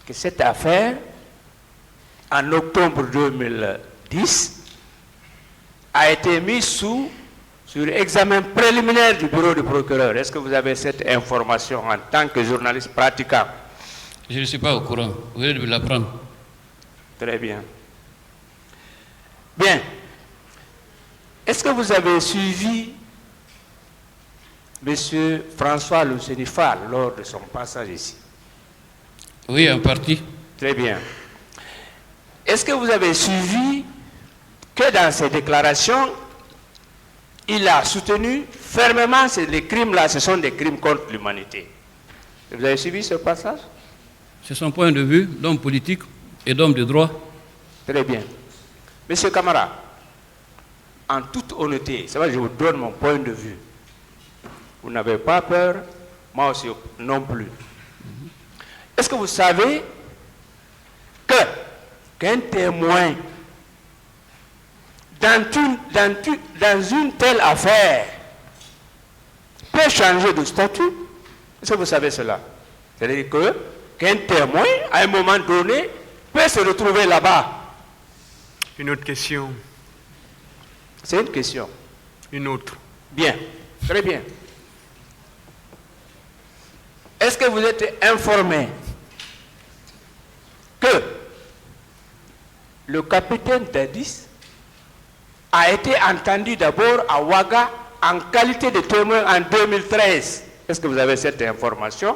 que cette affaire, en octobre 2010, a été mise sur examen préliminaire du bureau du procureur. Est-ce que vous avez cette information en tant que journaliste pratiquant? Je ne suis pas au courant. Vous venez de me l'apprendre. Très bien. Bien. Est-ce que vous avez suivi M. François Lousenifal lors de son passage ici? Oui, en partie. Très bien. Est-ce que vous avez suivi que dans ses déclarations, il a soutenu fermement que les crimes-là, ce sont des crimes contre l'humanité? Vous avez suivi ce passage? C'est son point de vue d'homme politique et d'homme de droit. Très bien. Monsieur Camara, en toute honnêteté, c'est vrai, je vous donne mon point de vue. Vous n'avez pas peur, moi aussi non plus. Est-ce que vous savez qu'un témoin dans une telle affaire peut changer de statut? Est-ce que vous savez cela? C'est-à-dire qu'un témoin, à un moment donné, peut se retrouver là-bas. Une autre question. C'est une question. Une autre. Bien, très bien. Est-ce que vous êtes informé que le capitaine Dadis a été entendu d'abord à Ouaga en qualité de témoin en 2013? Est-ce que vous avez cette information?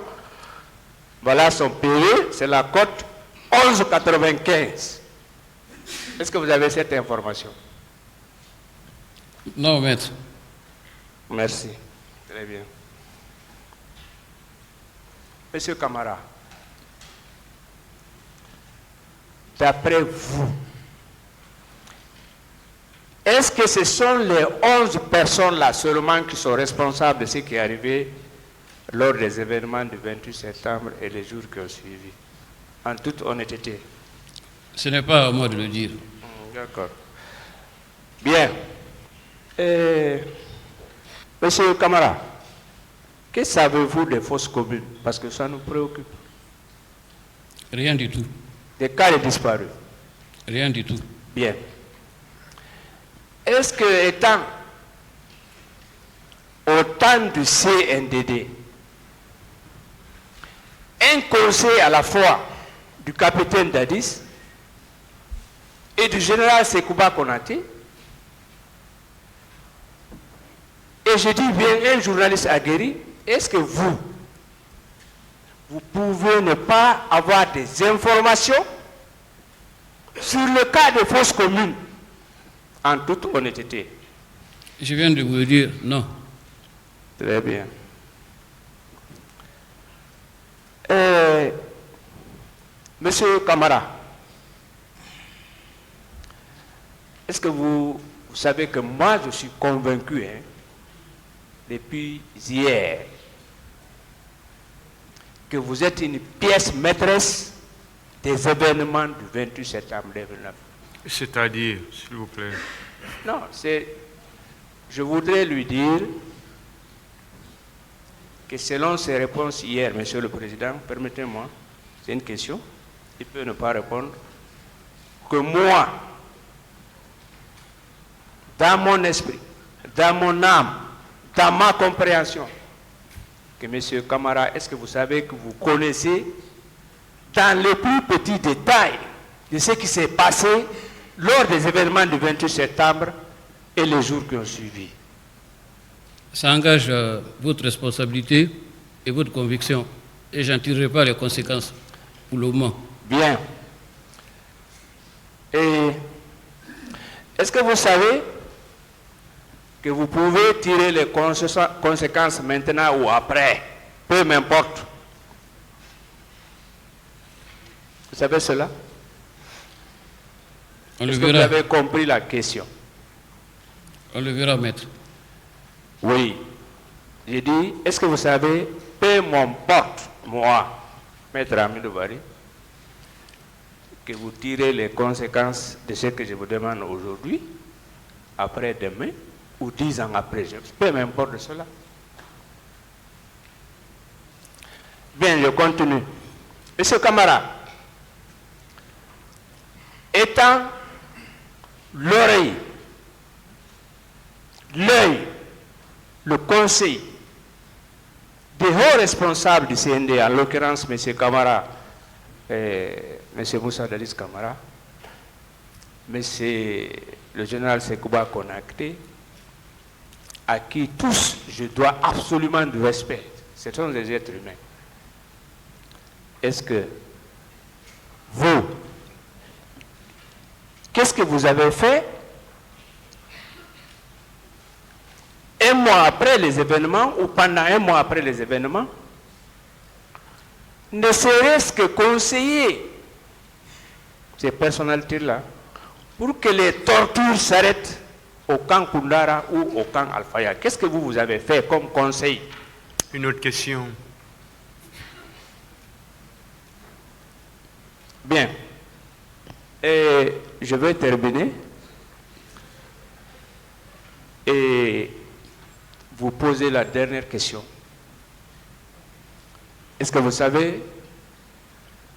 Voilà son PE, c'est la cote 1195. Est-ce que vous avez cette information? Non, maître. Merci. Très bien. Monsieur Camara, d'après vous, est-ce que ce sont les 11 personnes-là seulement qui sont responsables de ce qui est arrivé lors des événements du 28 septembre et les jours qui ont suivi? En toute honnêteté. Ce n'est pas à moi de le dire. D'accord. Bien. Monsieur Camara, que savez-vous des fausses communes? Parce que ça nous préoccupe. Rien du tout. Des cas de disparus. Rien du tout. Bien. Est-ce que, étant au temps du CNDD, un conseil à la fois du capitaine Dadis et du général Sekouba Konaté, et je dis bien un journaliste aguerri, est-ce que vous pouvez ne pas avoir des informations sur le cas de fausses communes, en toute honnêteté? Je viens de vous dire non. Très bien. Monsieur Camara, est-ce que vous savez que moi je suis convaincu, depuis hier, que vous êtes une pièce maîtresse des événements du 28 septembre 2009. C'est-à-dire, s'il vous plaît. Non, je voudrais lui dire que selon ses réponses hier, Monsieur le Président, permettez-moi, c'est une question, il peut ne pas répondre, que moi, dans mon esprit, dans mon âme, dans ma compréhension, que Monsieur Camara, est-ce que vous savez que vous connaissez dans les plus petits détails de ce qui s'est passé lors des événements du 28 septembre et les jours qui ont suivi? Ça engage votre responsabilité et votre conviction, et je n'en tirerai pas les conséquences pour le moment. Bien. Et est-ce que vous savez que vous pouvez tirer les conséquences maintenant ou après, peu m'importe? Vous savez cela? Est-ce que vous avez compris la question? On le verra, maître. Oui. J'ai dit, est-ce que vous savez, peu m'importe, moi, maître Amidou Bari, que vous tirez les conséquences de ce que je vous demande aujourd'hui, après-demain, ou 10 ans après, peu m'importe cela. Bien, je continue. Monsieur Camara, étant l'oreille, l'œil, le conseil des hauts responsables du CND, en l'occurrence M. Camara, M. Moussa Dadis Camara, M. le général Sekouba Konakté, à qui tous je dois absolument du respect. Ce sont des êtres humains. Est-ce que vous, qu'est-ce que vous avez fait un mois après les événements ou pendant un mois après les événements, ne serait-ce que conseiller ces personnalités-là pour que les tortures s'arrêtent au camp Koundara ou au camp Al-Faya? Qu'est-ce que vous avez fait comme conseil? Une autre question. Bien. Et je vais terminer et vous poser la dernière question. Est-ce que vous savez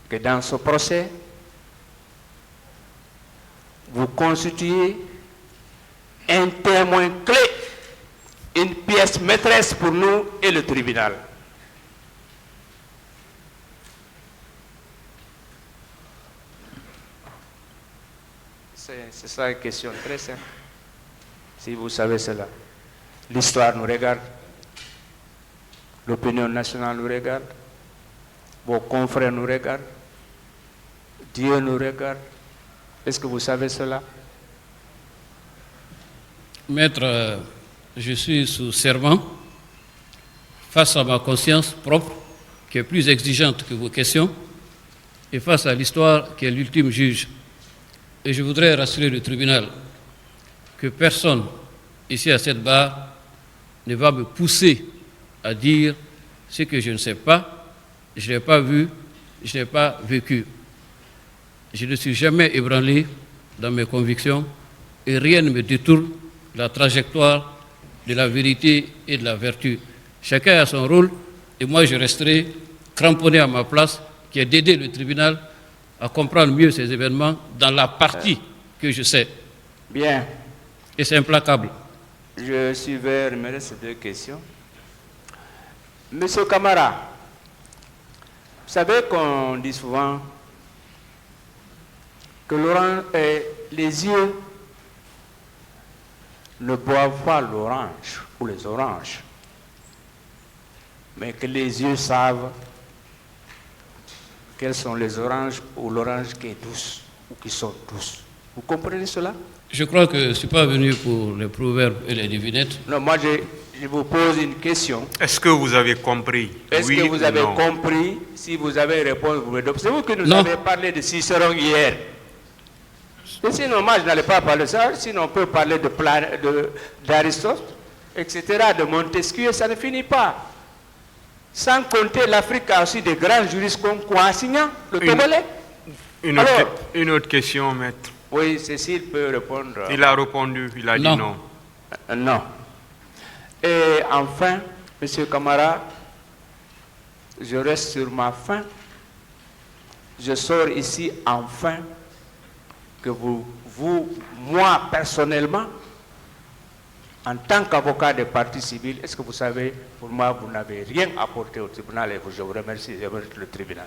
que dans ce procès, vous constituez un témoin clé, une pièce maîtresse pour nous et le tribunal? C'est ça une question très simple. Si vous savez cela, l'histoire nous regarde, l'opinion nationale nous regarde, vos confrères nous regardent, Dieu nous regarde. Est-ce que vous savez cela? Maître, je suis sous serment face à ma conscience propre, qui est plus exigeante que vos questions, et face à l'histoire qui est l'ultime juge. Et je voudrais rassurer le tribunal que personne ici à cette barre ne va me pousser à dire ce que je ne sais pas, je n'ai pas vu, je n'ai pas vécu. Je ne suis jamais ébranlé dans mes convictions et rien ne me détourne de la trajectoire de la vérité et de la vertu. Chacun a son rôle et moi je resterai cramponné à ma place qui est d'aider le tribunal à comprendre mieux ces événements dans la partie que je sais. Bien. Et c'est implacable. Je suis vers, il me reste deux questions. Monsieur Camara, vous savez qu'on dit souvent que les yeux ne boivent pas l'orange ou les oranges, mais que les yeux savent quelles sont les oranges ou l'orange qui est douce ou qui sont douces. Vous comprenez cela? Je crois que je ne suis pas venu pour les proverbes et les devinettes. Non, moi je vous pose une question. Est-ce que vous avez compris? Est-ce Oui que vous ou avez non? compris? Si vous avez répondu, vous me dites. C'est vous qui nous Non. avez parlé de Cicéron hier. Et sinon, moi je n'allais pas parler de ça. Sinon, on peut parler d'Aristote, etc., de Montesquieu, ça ne finit pas. Sans compter, l'Afrique a aussi des grands juristes comme Kouassignan, le Togolais. Une autre question, maître. Oui, Cécile peut répondre. Il a répondu, il a dit non. Non. Et enfin, M. Camara, je reste sur ma faim. Je sors ici enfin que moi personnellement, en tant qu'avocat des parties civiles, est-ce que vous savez, pour moi, vous n'avez rien apporté au tribunal et je vous remercie, je remercie le tribunal.